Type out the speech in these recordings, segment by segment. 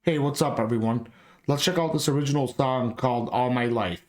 Hey, what's up, everyone? Let's check out this original song called All My Life.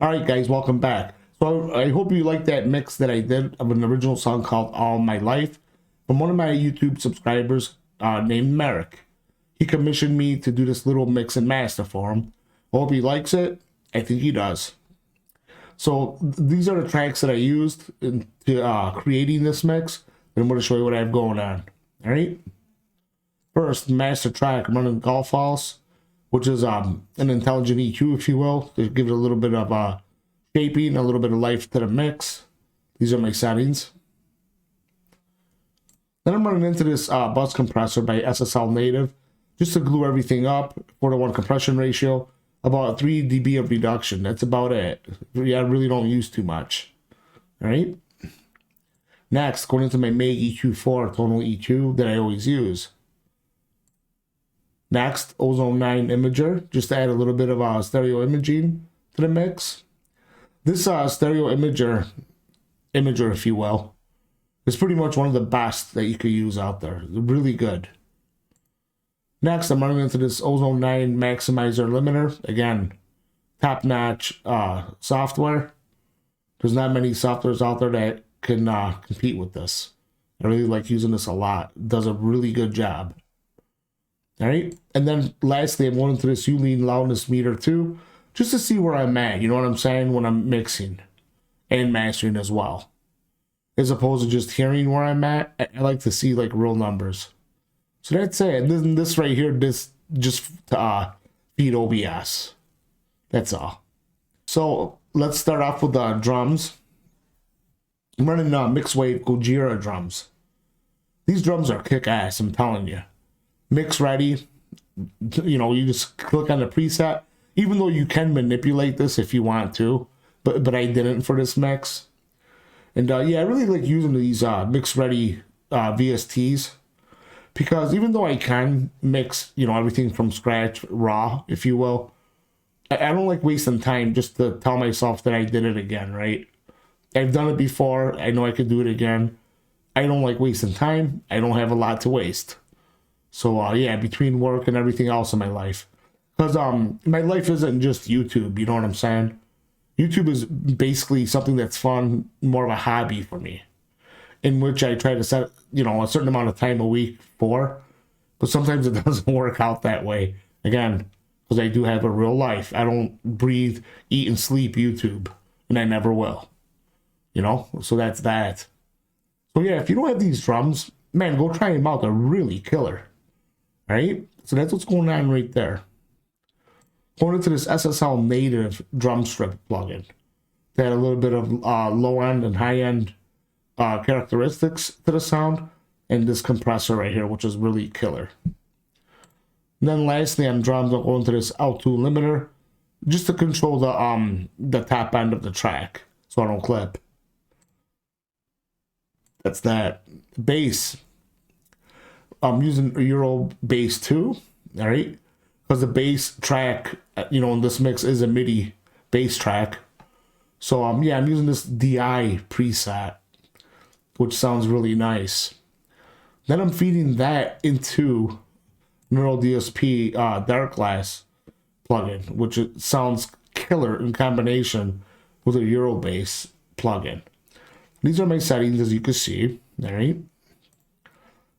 Alright guys, welcome back. So I hope you liked that mix that I did of an original song called All My Life from one of my YouTube subscribers named Marek. He commissioned me to do this little mix and master for him. I hope he likes it. I think he does. So these are the tracks that I used in creating this mix. And I'm going to show you what I have going on. Alright? First, master track, I'm running Golf House, which is an intelligent EQ, if you will, to give it a little bit of shaping, a little bit of life to the mix. These are my settings. Then I'm running into this bus compressor by SSL Native, just to glue everything up, 4:1 compression ratio, about 3 dB of reduction. That's about it. Yeah, I really don't use too much. All right. Next, going into my May EQ4 tonal EQ that I always use. Next, Ozone 9 imager, just to add a little bit of stereo imaging to the mix. This stereo imager, if you will, is pretty much one of the best that you could use out there. Really good. Next, I'm running into this Ozone 9 maximizer limiter. Again, top-notch software. There's not many softwares out there that can compete with this. I really like using this a lot. It does a really good job. All right, and then lastly, I'm going into this Ulene loudness meter too, just to see where I'm at. You know what I'm saying, when I'm mixing and mastering as well, as opposed to just hearing where I'm at. I like to see like real numbers. So that's it. And this right here, this just to feed OBS. That's all. So let's start off with the drums. I'm running mixed wave Gojira drums. These drums are kick ass, I'm telling you. Mix ready, you know, you just click on the preset, even though you can manipulate this if you want to, but I didn't for this mix. And yeah, I really like using these mix ready VSTs, because even though I can mix, you know, everything from scratch, raw, if you will, I don't like wasting time just to tell myself that I did it again, right? I've done it before, I know I could do it again. I don't like wasting time, I don't have a lot to waste. So yeah, between work and everything else in my life, because my life isn't just YouTube, you know what I'm saying? YouTube is basically something that's fun, more of a hobby for me, in which I try to set, you know, a certain amount of time a week for, but sometimes it doesn't work out that way. Again, because I do have a real life. I don't breathe, eat, and sleep YouTube, and I never will. You know, so that's that. So yeah, if you don't have these drums, man, go try them out. They're really killer. Right? So that's what's going on right there. Going into this SSL Native drum strip plugin. They had a little bit of low end and high end characteristics to the sound, and this compressor right here, which is really killer. And then lastly, on drums, I'll go into this L2 limiter just to control the top end of the track so I don't clip. That's that. Bass. I'm using Euro Bass 2, all right? Because the bass track, you know, in this mix is a MIDI bass track. So, yeah, I'm using this DI preset, which sounds really nice. Then I'm feeding that into Neural DSP Dark Glass plugin, which it sounds killer in combination with a Euro Bass plugin. These are my settings, as you can see, all right?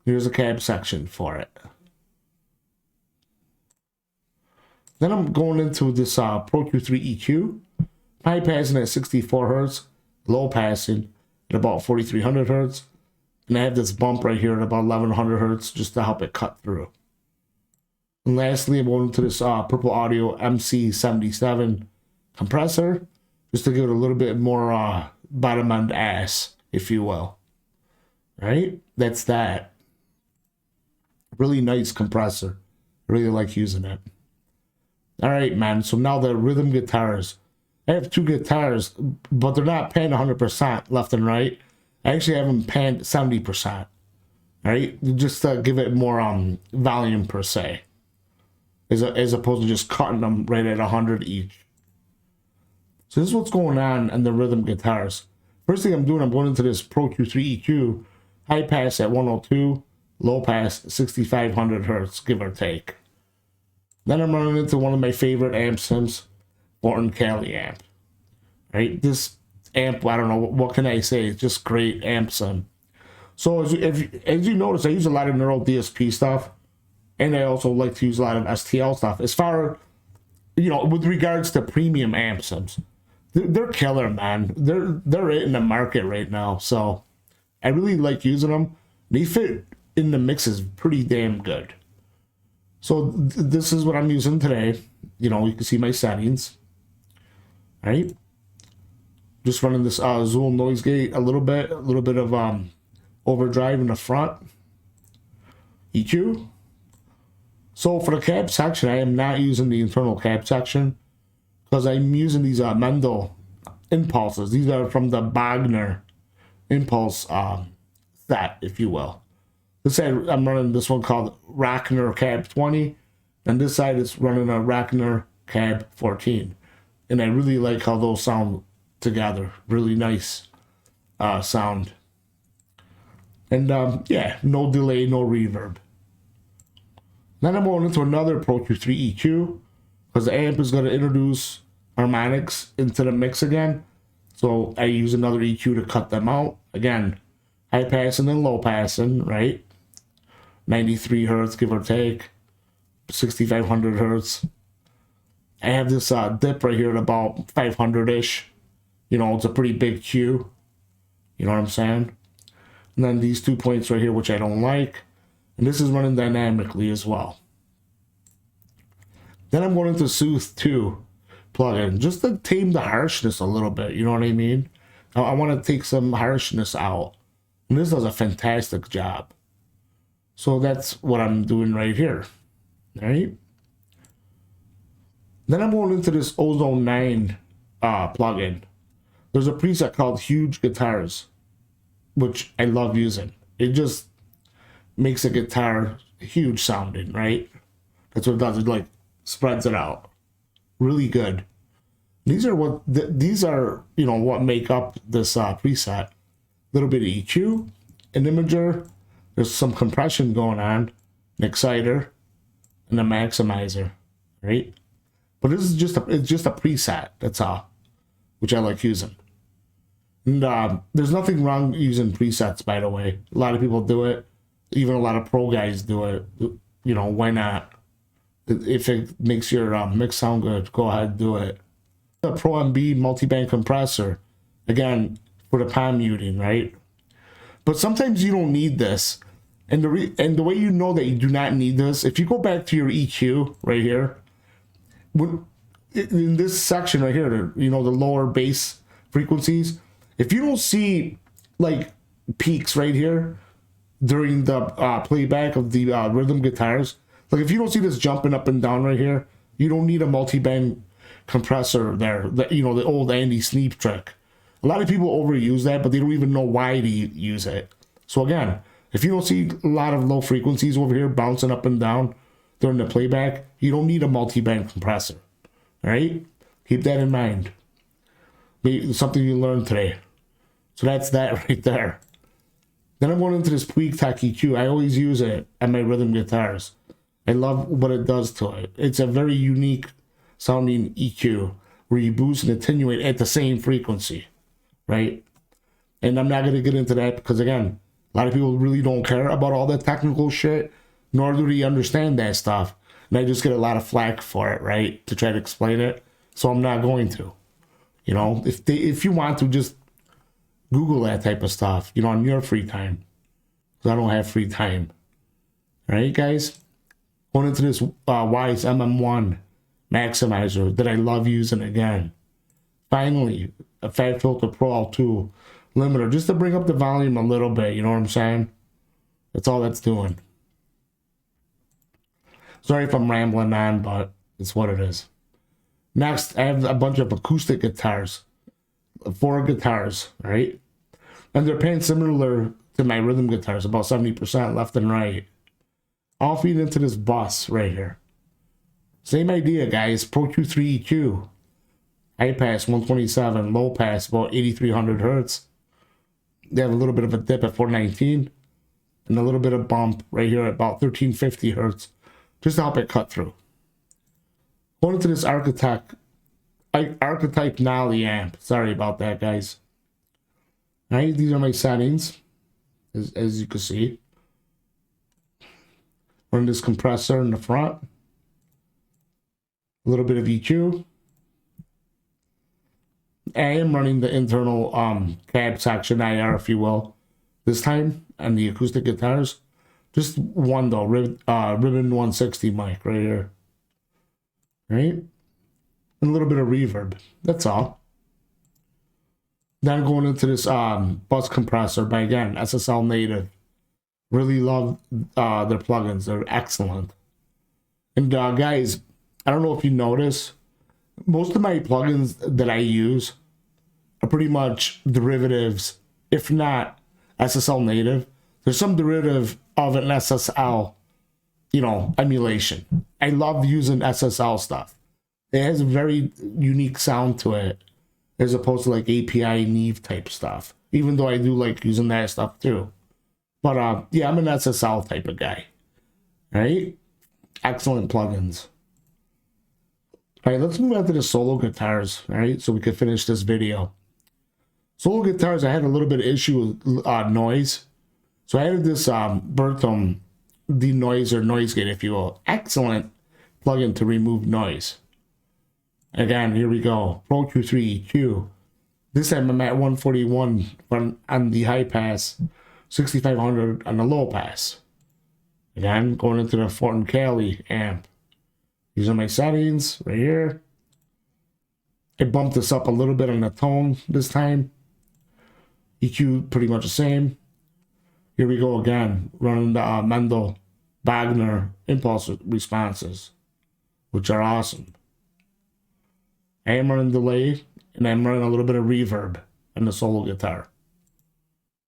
Here's a cab section for it. Then I'm going into this Pro Q3 EQ, high passing at 64 Hertz, low passing at about 4300 Hertz, and I have this bump right here at about 1100 Hertz just to help it cut through. And lastly, I'm going into this Purple Audio MC77 compressor, just to give it a little bit more bottom end ass, if you will. Right? That's that. Really nice compressor. I really like using it. All right, man. So now the rhythm guitars. I have two guitars, but they're not panned 100% left and right. I actually have them panned 70%. All right, just to give it more volume per se, as opposed to just cutting them right at 100 each. So this is what's going on in the rhythm guitars. First thing I'm doing, I'm going into this Pro Q3 EQ, high pass at 102. Low pass, 6500 Hertz, give or take. Then I'm running into one of my favorite amp sims, Morton Cali amp. right? This amp, I don't know, what can I say? It's just great amp sound. So as you notice, I use a lot of neural DSP stuff, and I also like to use a lot of STL stuff. As far, with regards to premium amp subs, they're killer, man. They're in the market right now, so I really like using them. They fit in the mixes pretty damn good. So this is what I'm using today. You can see my settings, right? Just running this Zool noise gate a little bit of overdrive in the front, EQ. So for the cab section, I am not using the internal cab section because I'm using these Mendel impulses. These are from the Wagner impulse set, if you will. This side, I'm running this one called Rachner Cab 20, and this side is running a Rachner Cab 14. And I really like how those sound together. Really nice sound. And yeah, no delay, no reverb. Then I'm going into another Pro Q3 EQ because the amp is going to introduce harmonics into the mix again. So I use another EQ to cut them out. Again, high passing and low passing, right? 93 hertz, give or take. 6500 hertz. I have this dip right here at about 500-ish. It's a pretty big Q. You know what I'm saying? And then these 2 points right here, which I don't like. And this is running dynamically as well. Then I'm going into Soothe 2 plugin just to tame the harshness a little bit. You know what I mean? I want to take some harshness out. And this does a fantastic job. So that's what I'm doing right here. All right? Then I'm going into this Ozone 9 plugin. There's a preset called Huge Guitars, which I love using. It just makes a guitar huge sounding, right? That's what it does. It like spreads it out. Really good. These are what make up this preset. Little bit of EQ, an imager. There's some compression going on, an exciter, and a maximizer, right? But this is just a preset. That's all, which I like using. And there's nothing wrong using presets, by the way. A lot of people do it. Even a lot of pro guys do it. Why not? If it makes your mix sound good, go ahead and do it. The Pro MB multi-band compressor, again, for the palm muting, right? But sometimes you don't need this. And the way you know that you do not need this, if you go back to your EQ right here, in this section right here, the lower bass frequencies, if you don't see like peaks right here during the playback of the rhythm guitars, like if you don't see this jumping up and down right here, you don't need a multi-band compressor there. The old Andy Sneap trick. A lot of people overuse that, but they don't even know why to use it. So again, if you don't see a lot of low frequencies over here bouncing up and down during the playback, you don't need a multi-band compressor. All right? Keep that in mind. Maybe something you learned today. So that's that right there. Then I'm going into this Puig Tech EQ. I always use it on my rhythm guitars. I love what it does to it. It's a very unique sounding EQ where you boost and attenuate at the same frequency, right? And I'm not going to get into that because, again, a lot of people really don't care about all that technical shit, nor do they understand that stuff. And I just get a lot of flack for it, right, to try to explain it. So I'm not going to. If you want to, just Google that type of stuff, on your free time. Because I don't have free time. All right, guys? Going into this Wise MM1 maximizer that I love using again. Finally, a Fat Filter Pro L2 limiter, just to bring up the volume a little bit, you know what I'm saying? That's all that's doing. Sorry if I'm rambling on, but it's what it is. Next, I have a bunch of acoustic guitars. 4 guitars, right? And they're paying similar to my rhythm guitars, about 70% left and right. All feed into this bus right here. Same idea, guys. Pro Q3 EQ. High pass 127, low pass about 8300 hertz. They have a little bit of a dip at 419 and a little bit of bump right here at about 1350 hertz just to help it cut through. Going into this Architect archetype Nolly amp. Sorry about that, guys. All right, these are my settings, as you can see. Run this compressor in the front. A little bit of EQ. I am running the internal cab section IR, if you will, this time, and the acoustic guitars. Just one though, Ribbon 160 mic right here. Right? And a little bit of reverb. That's all. Then going into this bus compressor by, again, SSL Native. Really love their plugins. They're excellent. And guys, I don't know if you notice, most of my plugins that I use are pretty much derivatives, if not SSL Native. There's some derivative of an SSL, emulation. I love using SSL stuff. It has a very unique sound to it, as opposed to like API Neve type stuff. Even though I do like using that stuff too. But yeah, I'm an SSL type of guy. Right? Excellent plugins. All right, let's move on to the solo guitars. All right, so we can finish this video. Solo guitars, I had a little bit of issue with noise. So I added this Bertom denoiser noise gate, if you will. Excellent plugin to remove noise. Again, here we go. Pro Q3 EQ. This time I'm at 141 on the high pass, 6500 on the low pass. Again, going into the Fortin Cali amp. These are my settings right here. I bumped this up a little bit on the tone this time. EQ pretty much the same. Here we go again, running the Mendel Wagner impulse responses, which are awesome. I am running delay, and I'm running a little bit of reverb on the solo guitar.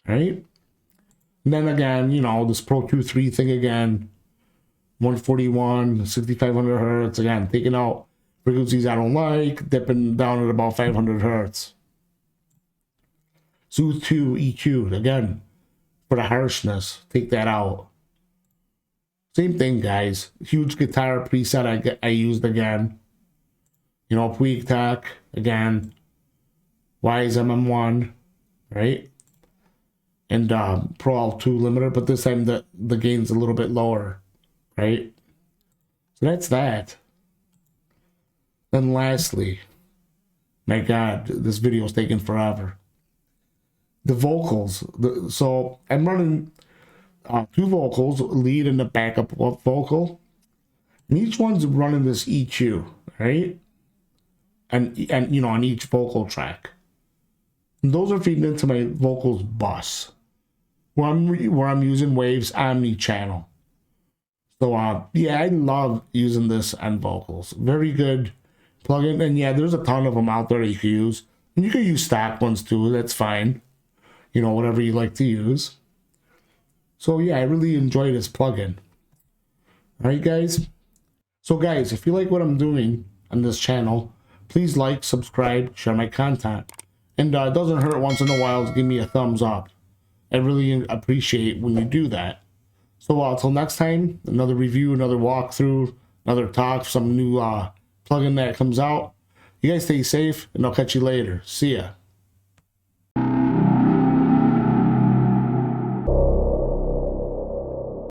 Right? And then again, this Pro Q3 thing again, 141, 6500 hertz, again, taking out frequencies I don't like, dipping down at about 500 hertz. Soothe 2 EQ, again, for the harshness, take that out. Same thing, guys. Huge guitar preset I used again. Puig Tech, again. Wise MM1, right? And Pro Alt 2 limiter, but this time the gain's a little bit lower, right? So that's that. Then lastly, my God, this video is taking forever. The vocals. So I'm running two vocals, lead and the backup vocal, and each one's running this EQ, right? And on each vocal track. And those are feeding into my vocals bus, where I'm using Waves omni-channel. So yeah, I love using this on vocals. Very good plugin, and yeah, there's a ton of them out there that you can use, and you can use stock ones too. That's fine. Whatever you like to use. So yeah, I really enjoy this plugin. All right, guys. So guys, if you like what I'm doing on this channel, please like, subscribe, share my content. And it doesn't hurt once in a while to give me a thumbs up. I really appreciate when you do that. So until next time, another review, another walkthrough, another talk, some new plugin that comes out. You guys stay safe, and I'll catch you later. See ya.